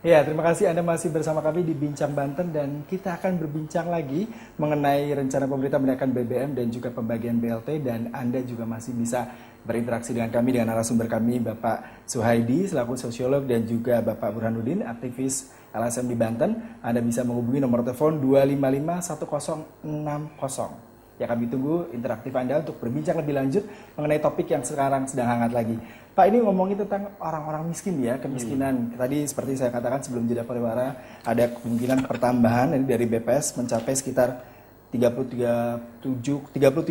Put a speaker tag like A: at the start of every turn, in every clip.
A: Ya, terima kasih Anda masih bersama kami di Bincang Banten dan kita akan berbincang lagi mengenai rencana pemerintah menaikkan BBM dan juga pembagian BLT dan Anda juga masih bisa berinteraksi dengan kami dengan narasumber kami Bapak Suhaidi selaku sosiolog dan juga Bapak Burhanuddin aktivis LSM di Banten. Anda bisa menghubungi nomor telepon 255 1060. Ya kami tunggu interaktif Anda untuk berbincang lebih lanjut mengenai topik yang sekarang sedang hangat lagi. Pak, ini ngomongin tentang orang-orang miskin ya, kemiskinan. Tadi seperti saya katakan sebelum jeda pariwara, ada kemungkinan pertambahan dari BPS mencapai sekitar 33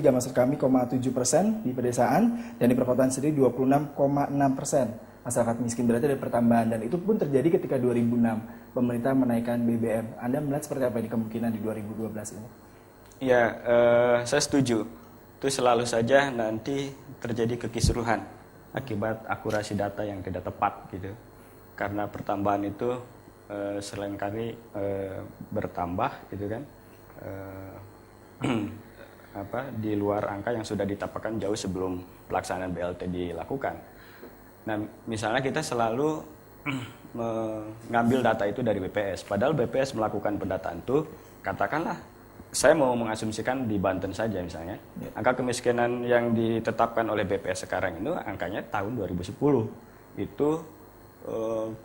A: maksud kami, 0,7% di pedesaan dan di perkotaan sendiri 26,6%. Masyarakat miskin berarti ada pertambahan dan itu pun terjadi ketika 2006 pemerintah menaikkan BBM. Anda melihat seperti apa ini kemungkinan di 2012 ini?
B: Ya, saya setuju. Itu selalu saja nanti terjadi kekisruhan akibat akurasi data yang tidak tepat gitu. Karena pertambahan itu selain kali bertambah gitu kan, di luar angka yang sudah ditetapkan jauh sebelum pelaksanaan BLT dilakukan. Nah, misalnya kita selalu mengambil data itu dari BPS, padahal BPS melakukan pendataan itu, katakanlah saya mau mengasumsikan di Banten saja misalnya, angka kemiskinan yang ditetapkan oleh BPS sekarang itu angkanya tahun 2010 itu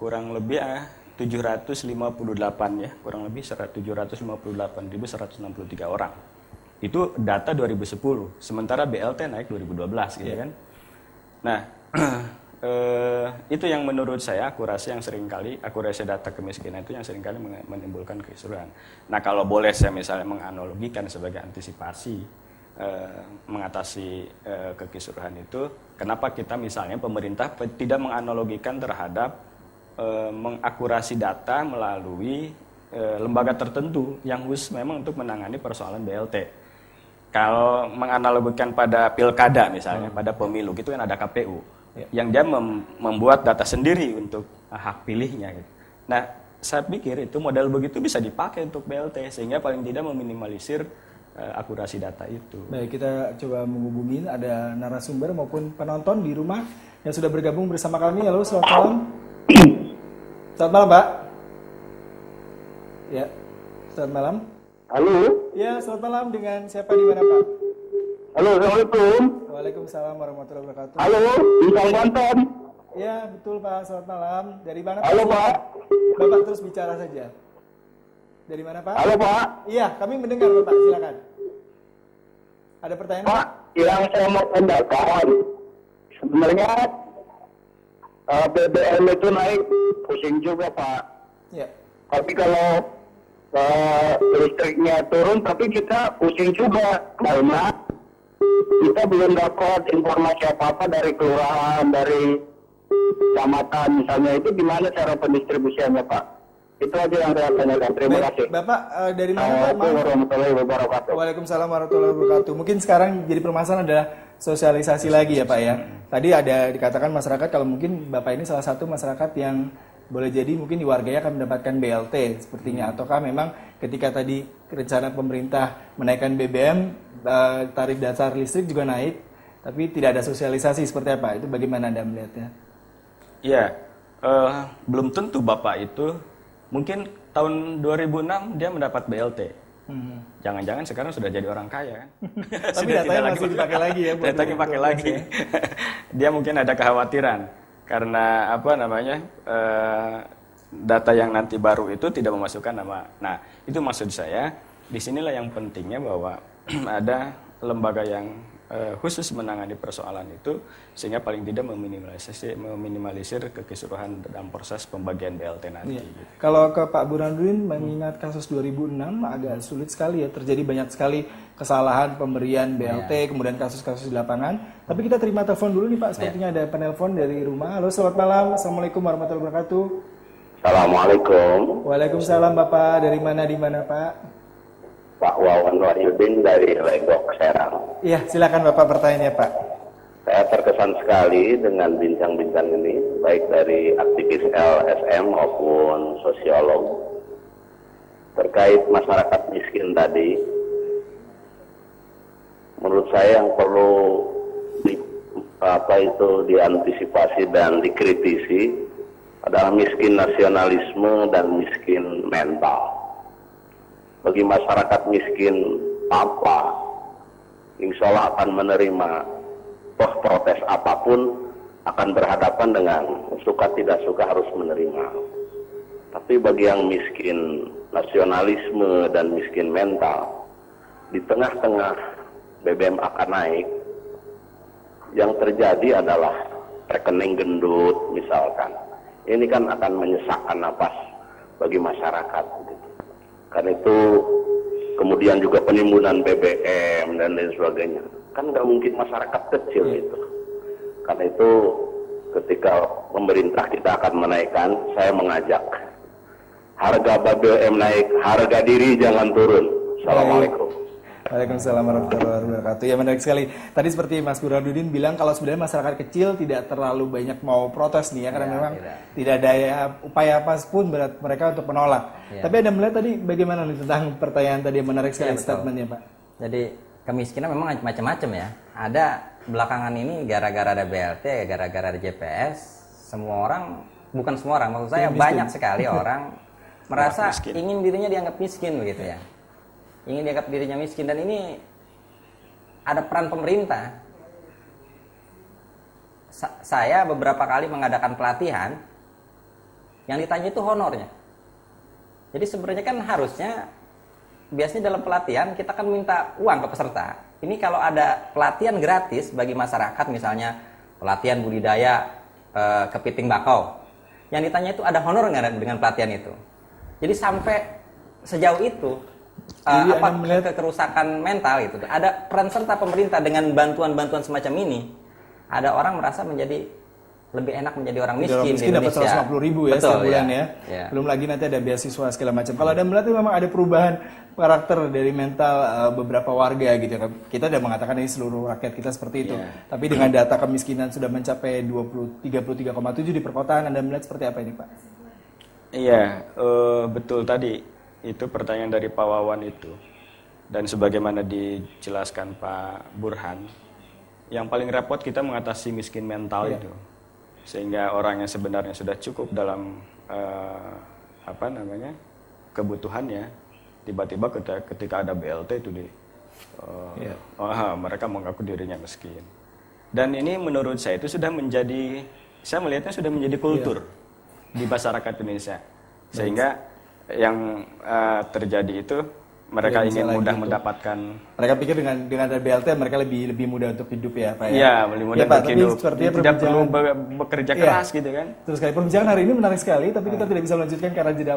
B: kurang lebih 758 ya, kurang lebih 758.163 orang. Itu data 2010, sementara BLT naik 2012 gitu kan. Nah, itu yang menurut saya akurasi data kemiskinan itu yang seringkali menimbulkan keisruhan. Nah, kalau boleh saya misalnya menganalogikan sebagai antisipasi mengatasi kekisruhan itu, kenapa kita misalnya pemerintah tidak menganalogikan terhadap mengakurasi data melalui lembaga tertentu yang khusus memang untuk menangani persoalan BLT. Kalau menganalogikan pada pilkada misalnya, pada pemilu gitu kan ada KPU. Yang dia membuat data sendiri untuk hak pilihnya. Gitu. Nah, saya pikir itu model begitu bisa dipakai untuk BLT sehingga paling tidak meminimalisir akurasi data itu.
A: Baik, kita coba menghubungi ada narasumber maupun penonton di rumah yang sudah bergabung bersama kami. Halo, selamat malam. Selamat malam, Pak. Ya, selamat malam.
C: Halo.
A: Ya, selamat malam dengan siapa di mana, Pak?
C: Halo, Assalamualaikum.
A: Waalaikumsalam warahmatullahi wabarakatuh.
C: Halo, Bintang Banten.
A: Ya, betul Pak. Selamat malam. Dari mana Pak?
C: Halo, Pak.
A: Bapak terus bicara saja. Dari mana Pak?
C: Halo, Pak.
A: Iya, kami mendengar Bapak. Silakan. Ada pertanyaan
C: Pak, yang saya mau tanyakan, sebenarnya BBM itu naik, pusing juga Pak.
A: Ya.
C: Tapi kalau listriknya turun, tapi kita pusing juga karena kita belum dapat informasi apa-apa dari kelurahan, dari kecamatan misalnya. Itu gimana cara pendistribusiannya Pak? Itu aja yang saya tanyakan. Terima kasih.
A: Bapak dari mana Pak?
C: Assalamualaikum warahmatullahi wabarakatuh.
A: Waalaikumsalam warahmatullahi wabarakatuh. Mungkin sekarang jadi permasalahan adalah sosialisasi lagi ya Pak ya. Tadi ada dikatakan masyarakat, kalau mungkin Bapak ini salah satu masyarakat yang boleh jadi mungkin di warganya akan mendapatkan BLT sepertinya, ataukah memang ketika tadi rencana pemerintah menaikkan BBM, tarif dasar listrik juga naik, tapi tidak ada sosialisasi seperti apa? Itu bagaimana Anda melihatnya?
B: Iya, belum tentu Bapak itu, mungkin tahun 2006 dia mendapat BLT. Jangan-jangan sekarang sudah jadi orang kaya kan?
A: Tapi datanya masih dipakai lagi ya?
B: Datanya dipakai lagi. Dia mungkin ada kekhawatiran. Karena data yang nanti baru itu tidak memasukkan nama. Nah, itu maksud saya, disinilah yang pentingnya bahwa ada lembaga yang khusus menangani persoalan itu, sehingga paling tidak meminimalisir kekisruhan dalam proses pembagian BLT nanti.
A: Iya. Kalau ke Pak Burhanuddin, mengingat kasus 2006 agak sulit sekali ya, terjadi banyak sekali kesalahan pemberian BLT, kemudian kasus-kasus di lapangan. Tapi kita terima telepon dulu nih Pak, sepertinya ada penelpon dari rumah. Halo, selamat malam. Assalamualaikum warahmatullahi wabarakatuh.
C: Assalamualaikum.
A: Waalaikumsalam Bapak, dari mana di mana Pak?
C: Pak Wawan Wahyudin dari Legok, Serang.
A: Iya, silakan Bapak pertanyaannya Pak.
C: Saya terkesan sekali dengan bincang-bincang ini, baik dari aktivis LSM maupun sosiolog, terkait masyarakat miskin tadi. Menurut saya yang perlu diantisipasi dan dikritisi adalah miskin nasionalisme dan miskin mental. Bagi masyarakat miskin Papua, insya Allah akan menerima toh protes apapun, akan berhadapan dengan suka tidak suka harus menerima. Tapi bagi yang miskin nasionalisme dan miskin mental, di tengah-tengah BBM akan naik, yang terjadi adalah rekening gendut misalkan. Ini kan akan menyesakkan napas bagi masyarakat. Kan itu kemudian juga penimbunan BBM dan lain sebagainya. Kan nggak mungkin masyarakat kecil itu. Karena itu ketika pemerintah kita akan menaikkan, saya mengajak harga BBM naik, harga diri jangan turun. Assalamualaikum.
A: Waalaikumsalam warahmatullahi wabarakatuh. Ya, menarik sekali. Tadi seperti Mas Burhanuddin bilang kalau sebenarnya masyarakat kecil tidak terlalu banyak mau protes nih ya, karena memang tidak ada upaya apapun berat mereka untuk menolak. Tapi Anda melihat tadi bagaimana nih tentang pertanyaan tadi yang menarik sekali statementnya Pak?
D: Jadi kemiskinan memang macam-macam ya. Ada belakangan ini gara-gara ada BLT, gara-gara ada JPS, semua orang, bukan semua orang, maksud saya banyak sekali orang merasa ingin dirinya dianggap miskin begitu ya. Ingin dianggap dirinya miskin, dan ini ada peran pemerintah. Saya beberapa kali mengadakan pelatihan, yang ditanya itu honornya. Jadi sebenarnya kan harusnya, biasanya dalam pelatihan kita kan minta uang ke peserta. Ini kalau ada pelatihan gratis bagi masyarakat, misalnya pelatihan budidaya kepiting bakau, yang ditanya itu ada honor nggak dengan pelatihan itu. Jadi sampai sejauh itu, kerusakan mental itu, ada peran serta pemerintah dengan bantuan-bantuan semacam ini. Ada orang merasa menjadi lebih enak menjadi orang miskin di
A: dapat
D: Indonesia.
A: 150.000 ya setiap bulan ya. Belum lagi nanti ada beasiswa segala macam. Kalau Anda melihat memang ada perubahan karakter dari mental beberapa warga gitu ya. Kita sudah mengatakan ini seluruh rakyat kita seperti itu. Tapi dengan data kemiskinan sudah mencapai 33,7 di perkotaan, Anda melihat seperti apa ini Pak?
B: Iya, betul tadi. Itu pertanyaan dari Pak Wawan itu. Dan sebagaimana dijelaskan Pak Burhan, yang paling repot kita mengatasi miskin mental itu. Sehingga orang yang sebenarnya sudah cukup dalam kebutuhannya, tiba-tiba ketika ada BLT itu mereka mengaku dirinya miskin. Dan ini menurut saya itu sudah menjadi, saya melihatnya sudah menjadi kultur di masyarakat Indonesia. Sehingga yang terjadi itu mereka ingin mudah mendapatkan. Mereka
A: pikir dengan ada BLT mereka lebih mudah untuk hidup ya Pak ya.
B: Iya, lebih mudah untuk hidup. Tidak perlu bekerja keras gitu kan.
A: Terus sekali perbincangan hari ini menarik sekali, tapi kita tidak bisa melanjutkan karena jeda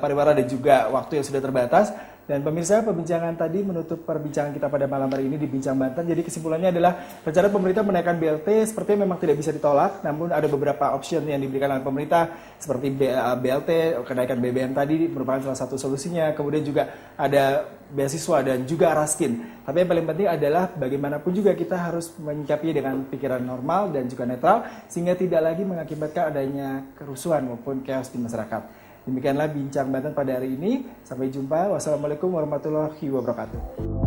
A: pariwara dan juga waktu yang sudah terbatas. Dan pemirsa, perbincangan tadi menutup perbincangan kita pada malam hari ini di Bincang Banten. Jadi kesimpulannya adalah rencana pemerintah menaikkan BLT sepertinya memang tidak bisa ditolak, namun ada beberapa option yang diberikan oleh pemerintah seperti BLT, kenaikan BBM tadi merupakan salah satu solusinya. Kemudian juga ada beasiswa dan juga raskin. Tapi yang paling penting adalah bagaimanapun juga kita harus menyikapi dengan pikiran normal dan juga netral sehingga tidak lagi mengakibatkan adanya kerusuhan maupun chaos di masyarakat. Demikianlah Bincang Banten pada hari ini. Sampai jumpa. Wassalamualaikum warahmatullahi wabarakatuh.